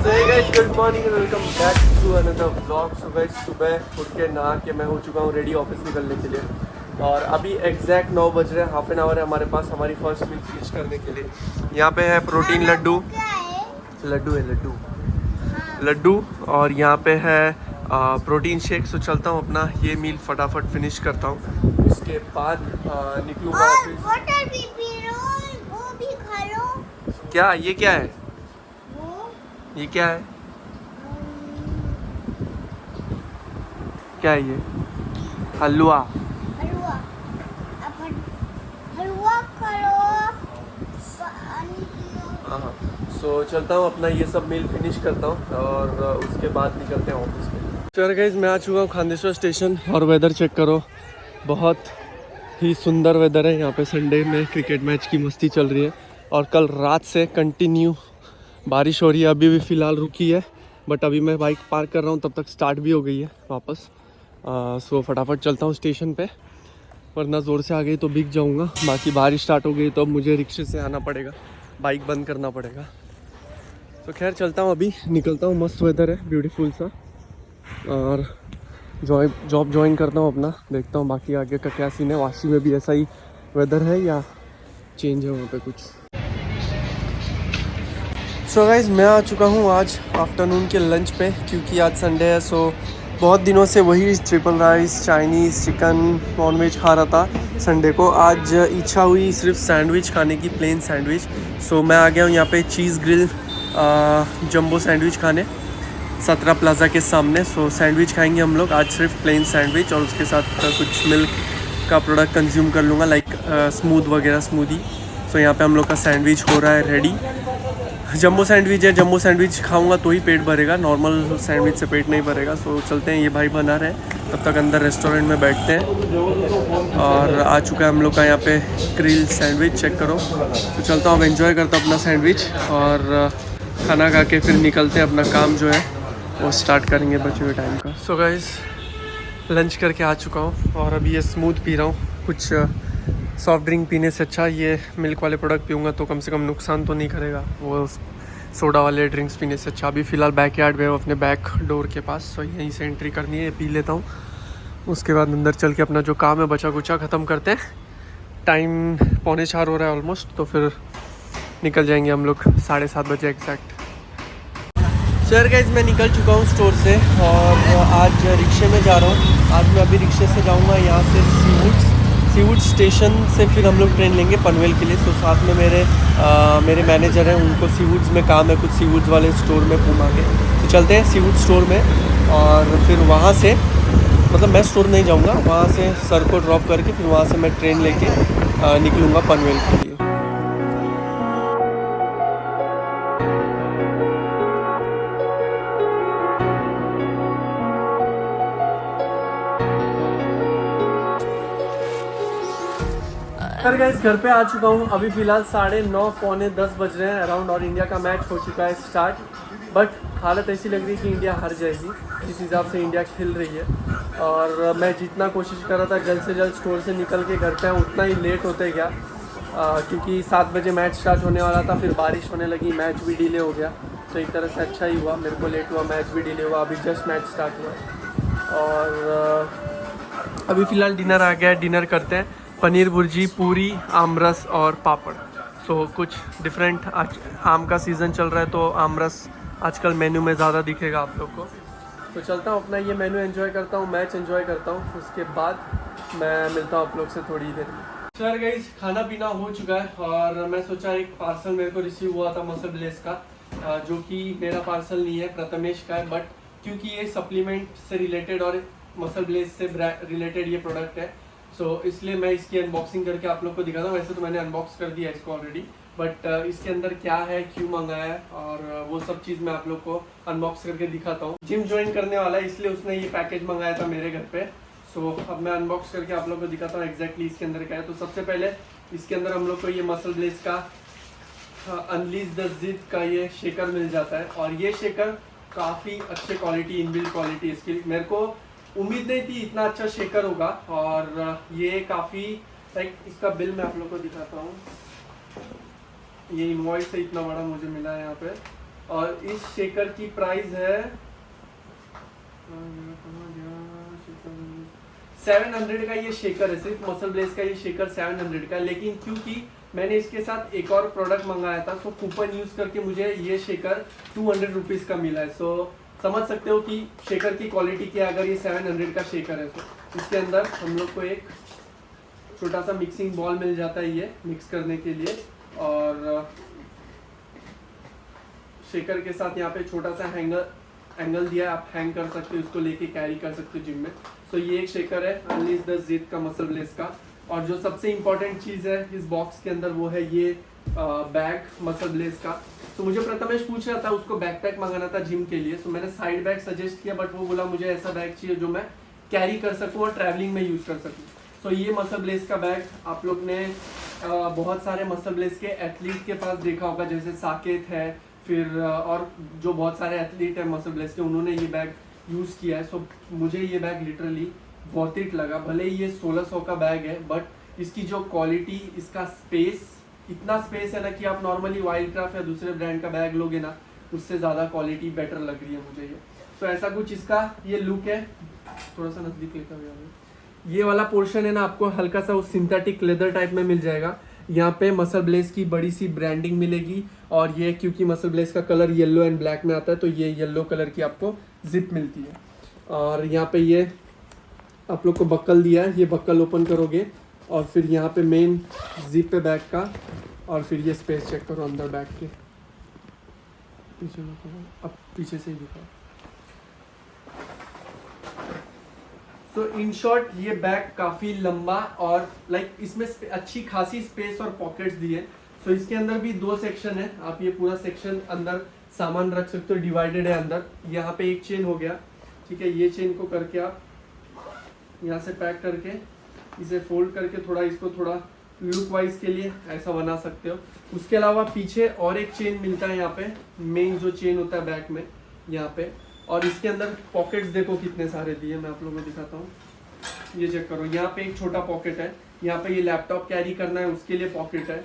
Hey guys, good morning and welcome back to another vlog। सुबह उठ के नहा के मैं हो चुका हूँ रेडी ऑफिस निकलने के लिए। और अभी एग्जैक्ट 9 बज रहे हैं। हाफ एन आवर है हमारे पास हमारी फर्स्ट मील फिनिश करने के लिए। यहाँ पे है प्रोटीन लड्डू लड्डू और यहाँ पे है प्रोटीन शेक। सो चलता हूँ अपना ये मील फटाफट फिनिश करता हूँ, उसके बाद निकलूँगा ऑफिस। वो भी खा लो। क्या ये क्या है? ये क्या है? क्या है ये? हलवा। हलवा हलवा करो। हाँ, सो चलता हूँ अपना ये सब मील फिनिश करता हूँ और उसके बाद निकलते हैं ऑफिस में। चलो गाइस, मैं आ चुका हूँ खांडेश्वर स्टेशन और वेदर चेक करो, बहुत ही सुंदर वेदर है यहाँ पे। संडे में क्रिकेट मैच की मस्ती चल रही है और कल रात से कंटिन्यू बारिश हो रही है। अभी भी फ़िलहाल रुकी है, बट अभी मैं बाइक पार्क कर रहा हूँ तब तक स्टार्ट भी हो गई है वापस। सो फटाफट चलता हूँ स्टेशन पे, वरना ज़ोर से आ गई तो भीग जाऊँगा। बाकी बारिश स्टार्ट हो गई तो अब मुझे रिक्शे से आना पड़ेगा, बाइक बंद करना पड़ेगा। तो खैर चलता हूँ, अभी निकलता हूँ। मस्त वेदर है, ब्यूटीफुल सा। और जॉब ज्वाइन करता हूँ अपना, देखता हूँ बाकी आगे का क्या सीन है। वाशी में भी ऐसा ही वेदर है या चेंज है वहाँ पे कुछ। सो गाइस, मैं आ चुका हूँ आज आफ्टरनून के लंच पे, क्योंकि आज संडे है। सो बहुत दिनों से वही triple rice, Chinese, chicken, non veg खा रहा था संडे को। आज इच्छा हुई सिर्फ सैंडविच खाने की, प्लेन सैंडविच। सो मैं आ गया हूँ यहाँ पे चीज़ ग्रिल जंबो सैंडविच खाने, 17 प्लाज़ा के सामने। सो सैंडविच खाएंगे हम लोग आज, सिर्फ प्लेन सैंडविच, और उसके साथ कुछ मिल्क का प्रोडक्ट कंज्यूम कर लूँगा, लाइक स्मूद वगैरह, स्मूदी। सो यहाँ पे हम लोग का सैंडविच हो रहा है रेडी। जंबो सैंडविच है, जंबो सैंडविच खाऊंगा तो ही पेट भरेगा, नॉर्मल सैंडविच से पेट नहीं भरेगा। सो चलते हैं, ये भाई बना रहे हैं, तब तक अंदर रेस्टोरेंट में बैठते हैं। और आ चुका है हम लोग का यहाँ पे ग्रिल सैंडविच, चेक करो। तो चलता हूँ, अब एंजॉय करता हूँ अपना सैंडविच और खाना खा के फिर निकलते हैं, अपना काम जो है वो स्टार्ट करेंगे बचे हुए टाइम का। सो गाइस, लंच करके आ चुका हूँ और अभी ये स्मूथ पी रहा हूँ। कुछ सॉफ्ट ड्रिंक पीने से अच्छा ये मिल्क वाले प्रोडक्ट पीऊँगा तो कम से कम नुकसान तो नहीं करेगा वो सोडा वाले ड्रिंक्स पीने से अच्छा। अभी फ़िलहाल बैक यार्ड में अपने बैक डोर के पास, सो यहीं से एंट्री करनी है, पी लेता हूँ। उसके बाद अंदर चल के अपना जो काम है बचा कुचा ख़त्म करते हैं। टाइम 3:45 हो रहा है ऑलमोस्ट, तो फिर निकल जाएंगे हम लोग 7:30 बजे एग्जैक्ट। सर गाइस, मैं निकल चुका हूँ स्टोर से और आज रिक्शे में जा रहा हूँ। आज मैं अभी रिक्शे से जाऊँगा यहाँ से सीवुड स्टेशन से, फिर हम लोग ट्रेन लेंगे पनवेल के लिए। तो साथ में मेरे मैनेजर हैं, उनको सीवुड्स में काम है, कुछ सीवुड्स वाले स्टोर में पूमा के। तो चलते हैं सीवुड स्टोर में और फिर वहाँ से, मतलब मैं स्टोर नहीं जाऊँगा, वहाँ से सर को ड्रॉप करके फिर वहाँ से मैं ट्रेन लेके निकलूँगा पनवेल के लिए। सर गाइस, घर पे आ चुका हूँ। अभी फ़िलहाल 9:30 पौने 10 बज रहे हैं अराउंड, और इंडिया का मैच हो चुका है स्टार्ट। बट हालत ऐसी लग रही है कि इंडिया हार जाएगी, जिस हिसाब से इंडिया खेल रही है। और मैं जितना कोशिश कर रहा था जल्द से जल्द स्टोर से निकल के घर पे आऊँ, उतना ही लेट होते गया, क्योंकि 7 बजे मैच स्टार्ट होने वाला था। फिर बारिश होने लगी, मैच भी डिले हो गया। तो एक तरह से अच्छा ही हुआ, मेरे को लेट हुआ, मैच भी डिले हुआ। अभी जस्ट मैच स्टार्ट हुआ और अभी फ़िलहाल डिनर आ गया है, डिनर करते हैं। पनीर भुर्जी, पूरी, आमरस और पापड़। सो कुछ डिफरेंट, आज आम का सीज़न चल रहा है तो आमरस आजकल मेन्यू में ज़्यादा दिखेगा आप लोग को। तो चलता हूँ, अपना ये मेन्यू एंजॉय करता हूँ, मैच एंजॉय करता हूँ, उसके बाद मैं मिलता हूँ आप लोग से थोड़ी देर में। सर गाइस, खाना पीना हो चुका है और मैं सोचा एक पार्सल मेरे को रिसीव हुआ था मसल ब्लेस का, जो कि मेरा पार्सल नहीं है, प्रथमेश का है। बट क्योंकि ये सप्लीमेंट से रिलेटेड और मसल ब्लेस से रिलेटेड ये प्रोडक्ट है, सो इसलिए मैं इसकी अनबॉक्सिंग करके आप लोग को दिखाता हूँ। वैसे तो मैंने अनबॉक्स कर दिया इसको ऑलरेडी, बट इसके अंदर क्या है, क्यों मंगाया है, और वो सब चीज़ मैं आप लोग को अनबॉक्स करके दिखाता हूँ। जिम ज्वाइन करने वाला है, इसलिए उसने ये पैकेज मंगाया था मेरे घर पे। सो अब मैं अनबॉक्स करके आप लोग को दिखाता हूँ एग्जैक्टली इसके अंदर क्या है। तो सबसे पहले इसके अंदर हम लोग को ये मसल ब्लेस का अनलीज द जिद का ये शेकर मिल जाता है, और ये शेकर काफ़ी अच्छे क्वालिटी, इनबिल्ट क्वालिटी इसकी। मेरे को उम्मीद नहीं थी इतना अच्छा शेकर होगा, और ये काफ़ी लाइक, इसका बिल मैं आप लोग को दिखाता हूँ। ये इनवॉइस है, इतना बड़ा मुझे मिला है यहाँ पे। और इस शेकर की प्राइस है 700 का। ये शेकर है, सिर्फ मसल ब्लेज का ये शेकर 700 का। लेकिन क्योंकि मैंने इसके साथ एक और प्रोडक्ट मंगाया था, सो कूपन यूज करके मुझे ये शेकर 200 रुपीज़ का मिला है। सो समझ सकते हो कि शेकर की क्वालिटी क्या है। अगर ये 700 का शेकर है तो इसके अंदर हम लोग को एक छोटा सा मिक्सिंग बॉल मिल जाता है ये मिक्स करने के लिए, और शेकर के साथ यहाँ पे छोटा सा एंगल दिया है, आप हैंग कर सकते हो, इसको लेके कैरी कर सकते हो जिम में। तो ये एक शेकर है अनलीश द जिद का मसल ब्लेज का। और जो सबसे इम्पोर्टेंट चीज़ है इस बॉक्स के अंदर वो है ये बैग मसल ब्लेज का। तो मुझे प्रथमेश पूछ रहा था, उसको बैकपैक मंगाना था जिम के लिए, तो मैंने साइड बैग सजेस्ट किया, बट वो बोला मुझे ऐसा बैग चाहिए जो मैं कैरी कर सकूँ और ट्रैवलिंग में यूज़ कर सकूँ। तो ये मसल ब्लेज का बैग आप लोग ने बहुत सारे मसल ब्लेज के एथलीट के पास देखा होगा, जैसे साकेत है, फिर और जो बहुत सारे एथलीट हैं मसल ब्लेज के, उन्होंने ये बैग यूज़ किया है। सो मुझे ये बैग लिटरली वर्थ इट लगा। भले ही ये 1600 का बैग है, बट इसकी जो क्वालिटी, इसका स्पेस, इतना स्पेस है ना कि आप नॉर्मली वाइल्ड क्राफ्ट या दूसरे ब्रांड का बैग लोगे ना, उससे ज़्यादा क्वालिटी बेटर लग रही है मुझे ये। तो ऐसा कुछ इसका ये लुक है। थोड़ा सा नज़दीक लेकर हुआ, ये वाला पोर्शन है ना आपको हल्का सा उस सिंथेटिक लेदर टाइप में मिल जाएगा। यहाँ पे मसल ब्लेज की बड़ी सी ब्रांडिंग मिलेगी, और ये क्योंकि मसल ब्लेज का कलर येलो एंड ब्लैक में आता है, तो ये येलो कलर की आपको जिप मिलती है। और यहाँ पे ये आप लोग को बक्कल दिया है, ये बक्कल ओपन करोगे और फिर यहाँ पे मेन जिप है बैग का, और फिर ये स्पेस चेक करो अंदर बैग के। पीछे अब पीछे से ही दिखाओ। तो इन शॉर्ट ये बैग काफ़ी लंबा और लाइक इसमें अच्छी खासी स्पेस और पॉकेट्स दी है। सो इसके अंदर भी 2 सेक्शन है, आप ये पूरा सेक्शन अंदर सामान रख सकते हो, डिवाइडेड है अंदर। यहाँ पे एक चेन हो गया, ठीक है। ये चेन को करके आप यहाँ से पैक करके इसे फोल्ड करके थोड़ा इसको थोड़ा लुक वाइज के लिए ऐसा बना सकते हो। उसके अलावा पीछे और एक चेन मिलता है यहाँ पे, मेन जो चेन होता है बैग में यहाँ पे। और इसके अंदर पॉकेट्स देखो कितने सारे दिए, मैं आप लोगों को दिखाता हूँ। ये चेक करो, यहाँ पे एक छोटा पॉकेट है, यहाँ पे ये लैपटॉप कैरी करना है उसके लिए पॉकेट है।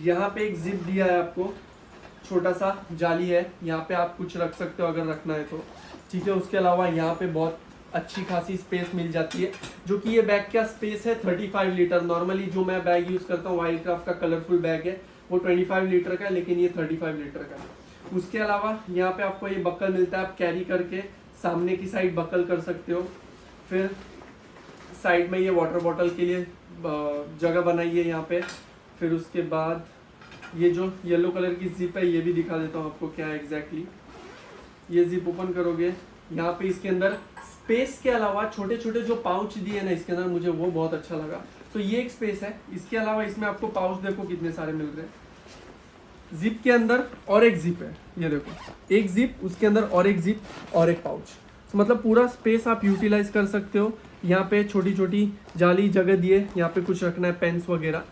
यहाँ पे एक जिप दिया है आपको, छोटा सा जाली है, यहाँ पे आप कुछ रख सकते हो अगर रखना है तो, ठीक है। उसके अलावा यहाँ पे बहुत अच्छी खासी स्पेस मिल जाती है, जो कि ये बैग का स्पेस है 35 लीटर। नॉर्मली जो मैं बैग यूज़ करता हूँ वाइल्ड क्राफ्ट का कलरफुल बैग है, वो 25 लीटर का है, लेकिन ये 35 लीटर का है। उसके अलावा यहाँ पे आपको ये बक्कल मिलता है, आप कैरी करके सामने की साइड बक्कल कर सकते हो। फिर साइड में ये वाटर बॉटल के लिए जगह बनाई है यहाँ पे। फिर उसके बाद ये जो येलो कलर की जिप है, ये भी दिखा देता हूँ आपको क्या है एग्जैक्टली। ये जिप ओपन करोगे, यहाँ पे इसके अंदर स्पेस के अलावा छोटे छोटे जो पाउच दिए ना इसके अंदर, मुझे वो बहुत अच्छा लगा। तो ये एक स्पेस है। इसके अलावा इसमें आपको पाउच देखो कितने सारे मिल रहे हैं। जिप के अंदर और एक जिप है, ये देखो, एक जिप, उसके अंदर और एक जिप और एक पाउच। तो मतलब पूरा स्पेस आप यूटिलाइज कर सकते हो। यहाँ पे छोटी छोटी जाली जगह दिए, यहाँ पे कुछ रखना है पेन्स वगैरह।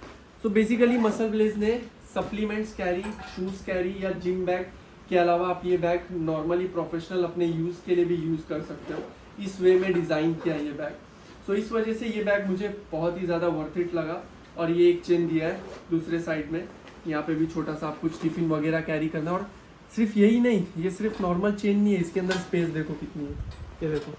सो बेसिकली मसल ब्लेज ने सप्लीमेंट्स कैरी, शूज़ कैरी या जिम बैग के अलावा आप ये बैग नॉर्मली प्रोफेशनल अपने यूज़ के लिए भी यूज़ कर सकते हो, इस वे में डिज़ाइन किया ये बैग। सो इस वजह से ये बैग मुझे बहुत ही ज़्यादा वर्थ इट लगा। और ये एक चेन दिया है दूसरे साइड में, यहाँ पे भी छोटा सा आप कुछ टिफिन वगैरह कैरी करना। और सिर्फ यही नहीं, ये सिर्फ नॉर्मल चेन नहीं है, इसके अंदर स्पेस देखो कितनी है, ये देखो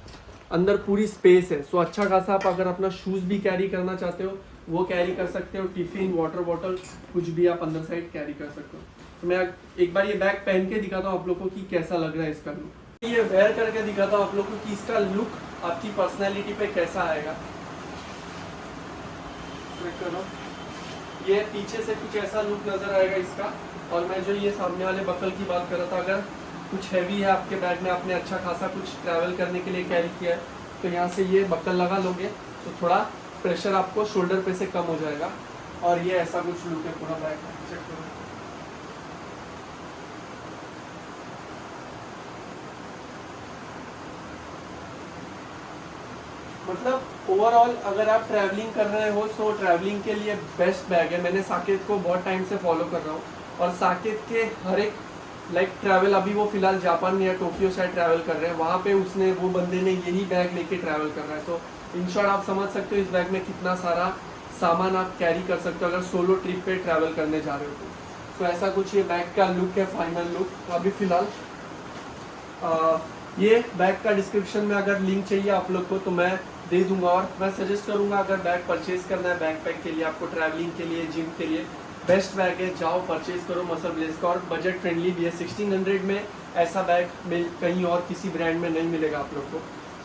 अंदर पूरी स्पेस है। सो अच्छा खासा आप अगर अपना शूज़ भी कैरी करना चाहते हो वो कैरी कर सकते हो, टिफिन, वाटर बॉटल, कुछ भी आप अंदर साइड कैरी कर सकते हो। तो मैं एक बार ये बैग पहन के दिखाता हूँ आप लोग को कि कैसा लग रहा है इसका लुक। ये वेयर करके दिखाता हूँ आप लोग को कि इसका लुक आपकी पर्सनैलिटी पे कैसा आएगा। करो, ये पीछे से कुछ ऐसा लुक नज़र आएगा इसका। और मैं जो ये सामने वाले बकल की बात कर रहा था, अगर कुछ हैवी है आपके बैग में, आपने अच्छा खासा कुछ ट्रैवल करने के लिए कैरी किया है, तो यहाँ से ये बकल लगा लोगे तो थोड़ा प्रेशर आपको शोल्डर पे से कम हो जाएगा। और ये ऐसा कुछ लुक है पूरा बैग का, चेक करो। मतलब ओवरऑल अगर आप ट्रैवलिंग कर रहे हो तो ट्रैवलिंग के लिए बेस्ट बैग है। मैंने साकेत को बहुत टाइम से फॉलो कर रहा हूँ, और साकेत के हर एक ट्रैवल, अभी वो फिलहाल जापान या टोक्यो साइड ट्रैवल कर रहे हैं, वहाँ पे वो बंदे ने यही बैग लेके ट्रैवल कर रहा है। तो इन शॉर्ट आप समझ सकते हो इस बैग में कितना सारा सामान आप कैरी कर सकते हो अगर सोलो ट्रिप पे ट्रैवल करने जा रहे हो तो ऐसा कुछ ये बैग का लुक है, फाइनल लुक अभी फ़िलहाल। ये बैग का डिस्क्रिप्शन में अगर लिंक चाहिए आप लोग को तो मैं दे दूंगा, और मैं सजेस्ट करूंगा अगर बैग परचेज करना है बैकपैक के लिए, आपको ट्रैवलिंग के लिए, जिम के लिए बेस्ट बैग है, जाओ परचेज करो मसल ब्लेज का, और बजट फ्रेंडली भी है। 1600 में ऐसा बैग कहीं और किसी ब्रांड में नहीं मिलेगा आप लोग को।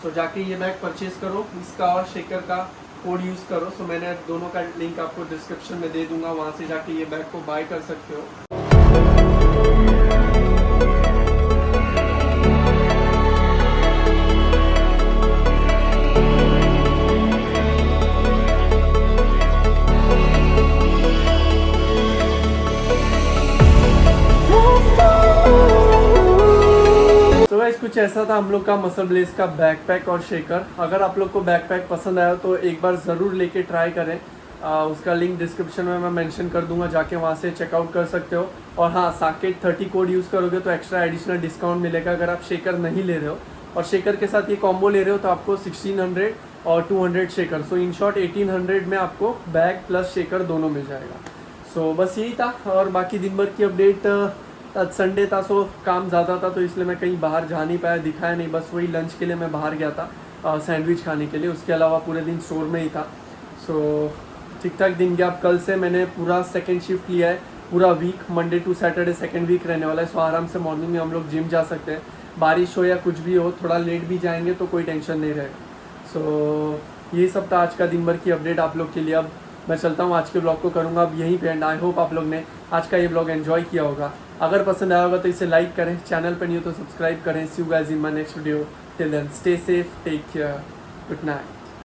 सो जाके ये बैग परचेज करो, इसका और शेकर का कोड यूज़ करो। सो मैंने दोनों का लिंक आपको डिस्क्रिप्शन में दे दूंगा, वहाँ से जाके ये बैग को बाय कर सकते हो। तो गाइस कुछ ऐसा था हम लोग का मसल ब्लेज का बैकपैक और शेकर। अगर आप लोग को बैकपैक पसंद आया तो एक बार ज़रूर लेके ट्राई करें। उसका लिंक डिस्क्रिप्शन में मैं मेंशन कर दूंगा, जाके वहाँ से चेकआउट कर सकते हो। और हाँ, साकेट 30 कोड यूज़ करोगे तो एक्स्ट्रा एडिशनल डिस्काउंट मिलेगा अगर आप शेकर नहीं ले रहे हो, और शेकर के साथ ये कॉम्बो ले रहे हो तो आपको 1600 और 200 शेकर, सो इन शॉर्ट 1800 में आपको बैग प्लस शेकर दोनों मिल जाएगा। सो बस यही था, और बाकी दिन भर की अपडेट। आज संडे था सो काम ज़्यादा था, तो इसलिए मैं कहीं बाहर जा नहीं पाया, दिखाया नहीं। बस वही लंच के लिए मैं बाहर गया था सैंडविच खाने के लिए, उसके अलावा पूरे दिन स्टोर में ही था। सो ठीक ठाक दिन गया। अब कल से मैंने पूरा सेकंड शिफ्ट लिया है, पूरा week Monday to Saturday second week रहने वाला है। सो आराम से मॉर्निंग में हम लोग जिम जा सकते हैं, बारिश हो या कुछ भी हो, थोड़ा लेट भी जाएंगे तो कोई टेंशन नहीं रहेगा। सो यही सब था आज का दिन भर की अपडेट आप लोग के लिए। अब मैं चलता हूँ, आज के ब्लॉग को करूँगा अब यहीं पे एंड। आई होप आप लोग ने आज का ये ब्लॉग एंजॉय किया होगा। अगर पसंद आया होगा तो इसे लाइक करें, चैनल पर नहीं हो तो सब्सक्राइब करें। See you guys in my next video, till then stay safe, take care, good night.